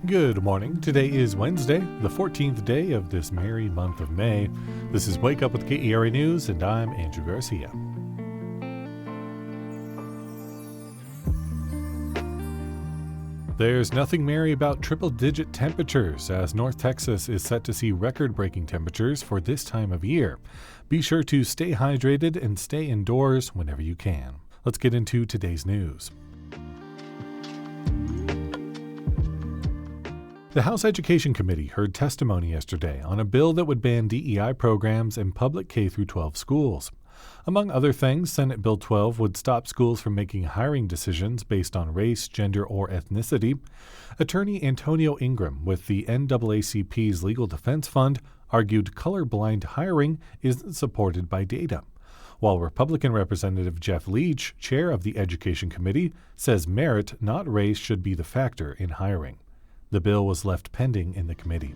Good morning. Today is Wednesday, the 14th day of this merry month of May. This is Wake Up with KERA News, and I'm Andrew Garcia. There's nothing merry about triple-digit temperatures, as North Texas is set to see record-breaking temperatures for this time of year. Be sure to stay hydrated and stay indoors whenever you can. Let's get into today's news. The House Education Committee heard testimony yesterday on a bill that would ban DEI programs in public K-12 schools. Among other things, Senate Bill 12 would stop schools from making hiring decisions based on race, gender, or ethnicity. Attorney Antonio Ingram with the NAACP's Legal Defense Fund argued colorblind hiring isn't supported by data, while Republican Representative Jeff Leach, chair of the Education Committee, says merit, not race, should be the factor in hiring. The bill was left pending in the committee.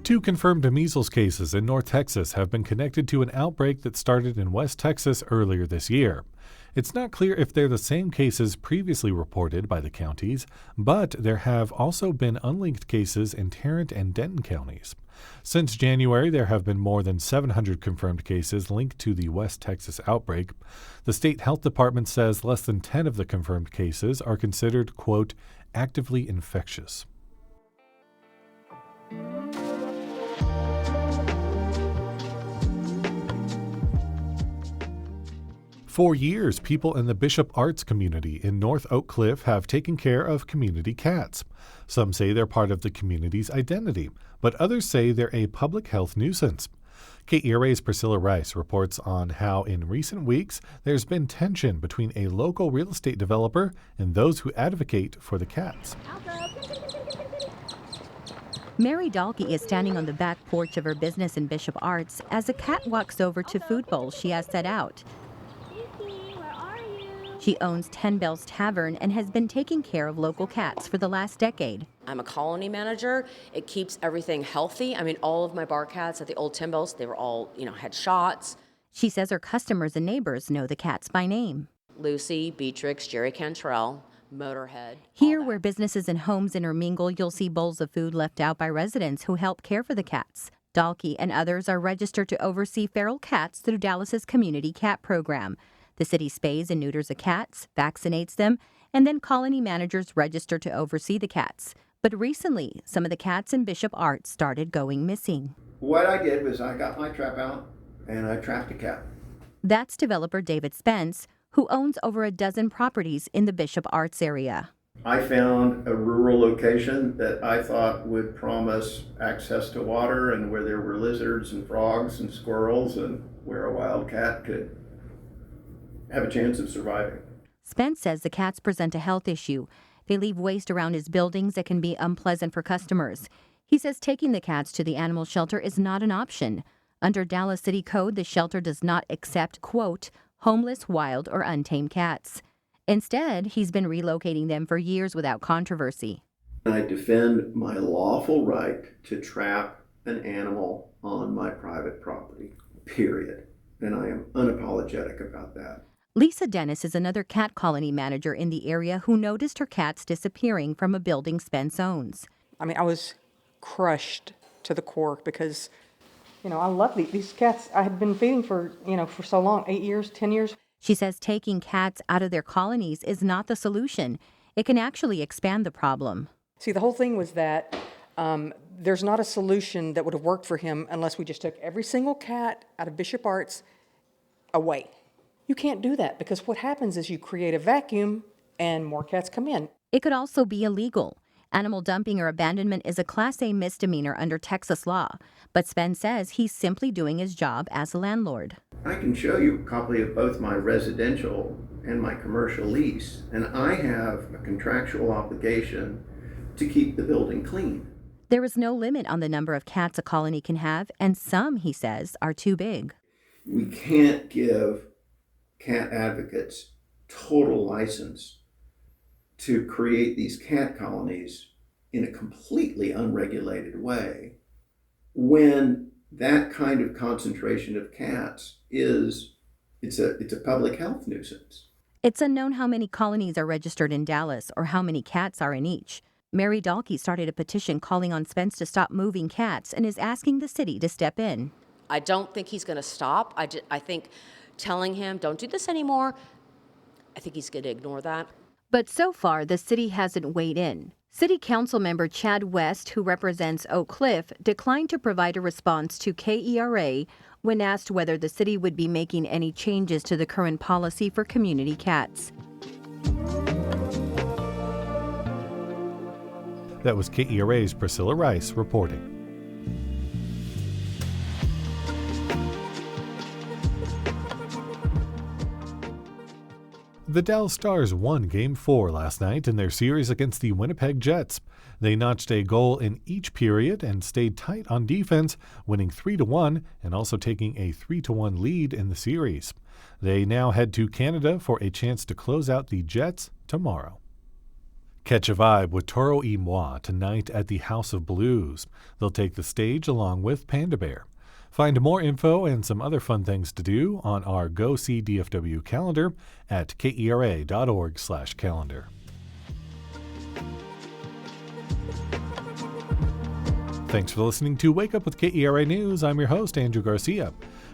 Two confirmed measles cases in North Texas have been connected to an outbreak that started in West Texas earlier this year. It's not clear if they're the same cases previously reported by the counties, but there have also been unlinked cases in Tarrant and Denton counties. Since January, there have been more than 700 confirmed cases linked to the West Texas outbreak. The state health department says less than 10 of the confirmed cases are considered, quote, actively infectious. For years, people in the Bishop Arts community in North Oak Cliff have taken care of community cats. Some say they're part of the community's identity, but others say they're a public health nuisance. KERA's Priscilla Rice reports on how in recent weeks there's been tension between a local real estate developer and those who advocate for the cats. Mary Dalkey is standing on the back porch of her business in Bishop Arts as a cat walks over to food bowls she has set out. She owns 10 Bells Tavern and has been taking care of local cats for the last decade. I'm a colony manager. It keeps everything healthy. I mean, all of my bar cats at the old 10 Bells, they were all, had shots. She says her customers and neighbors know the cats by name. Lucy, Beatrix, Jerry Cantrell, Motorhead. Here, where businesses and homes intermingle, you'll see bowls of food left out by residents who help care for the cats. Dalkey and others are registered to oversee feral cats through Dallas's Community Cat Program. The city spays and neuters the cats, vaccinates them, and then colony managers register to oversee the cats. But recently, some of the cats in Bishop Arts started going missing. What I did was I got my trap out and I trapped a cat. That's developer David Spence, who owns over a dozen properties in the Bishop Arts area. I found a rural location that I thought would promise access to water and where there were lizards and frogs and squirrels and where a wild cat could have a chance of surviving. Spence says the cats present a health issue. They leave waste around his buildings that can be unpleasant for customers. He says taking the cats to the animal shelter is not an option. Under Dallas City Code, the shelter does not accept, quote, homeless, wild, or untamed cats. Instead, he's been relocating them for years without controversy. I defend my lawful right to trap an animal on my private property, period. And I am unapologetic about that. Lisa Dennis is another cat colony manager in the area who noticed her cats disappearing from a building Spence owns. I mean, I was crushed to the core because, I love these cats. I had been feeding for so long, 8 years, 10 years. She says taking cats out of their colonies is not the solution. It can actually expand the problem. See, the whole thing was that there's not a solution that would have worked for him unless we just took every single cat out of Bishop Arts away. You can't do that because what happens is you create a vacuum and more cats come in. It could also be illegal. Animal dumping or abandonment is a Class A misdemeanor under Texas law, but Spence says he's simply doing his job as a landlord. I can show you a copy of both my residential and my commercial lease, and I have a contractual obligation to keep the building clean. There is no limit on the number of cats a colony can have, and some, he says, are too big. We can't give cat advocates total license to create these cat colonies in a completely unregulated way when that kind of concentration of cats it's a public health nuisance. It's unknown how many colonies are registered in Dallas or how many cats are in each. Mary Dalkey started a petition calling on Spence to stop moving cats and is asking the city to step in. I don't think he's going to stop. I think telling him, don't do this anymore, I think he's going to ignore that. But so far, the city hasn't weighed in. City Council member Chad West, who represents Oak Cliff, declined to provide a response to KERA when asked whether the city would be making any changes to the current policy for community cats. That was KERA's Priscilla Rice reporting. The Dallas Stars won Game 4 last night in their series against the Winnipeg Jets. They notched a goal in each period and stayed tight on defense, winning 3-1 and also taking a 3-1 lead in the series. They now head to Canada for a chance to close out the Jets tomorrow. Catch a vibe with Toro y Moi tonight at the House of Blues. They'll take the stage along with Panda Bear. Find more info and some other fun things to do on our Go See DFW calendar at kera.org/calendar. Thanks for listening to Wake Up with KERA News. I'm your host, Andrew Garcia.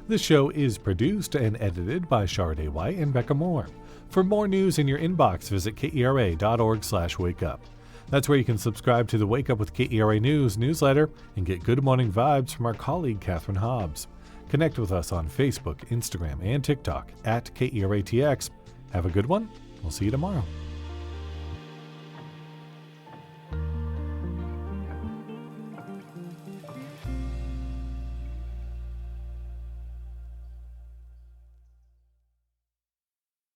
This show is produced and edited by Shardae White and Bekah Morr. For more news in your inbox, visit kera.org/wakeup. That's where you can subscribe to the Wake Up with KERA News newsletter and get good morning vibes from our colleague Catherine Hobbs. Connect with us on Facebook, Instagram, and TikTok at KERATX. Have a good one. We'll see you tomorrow.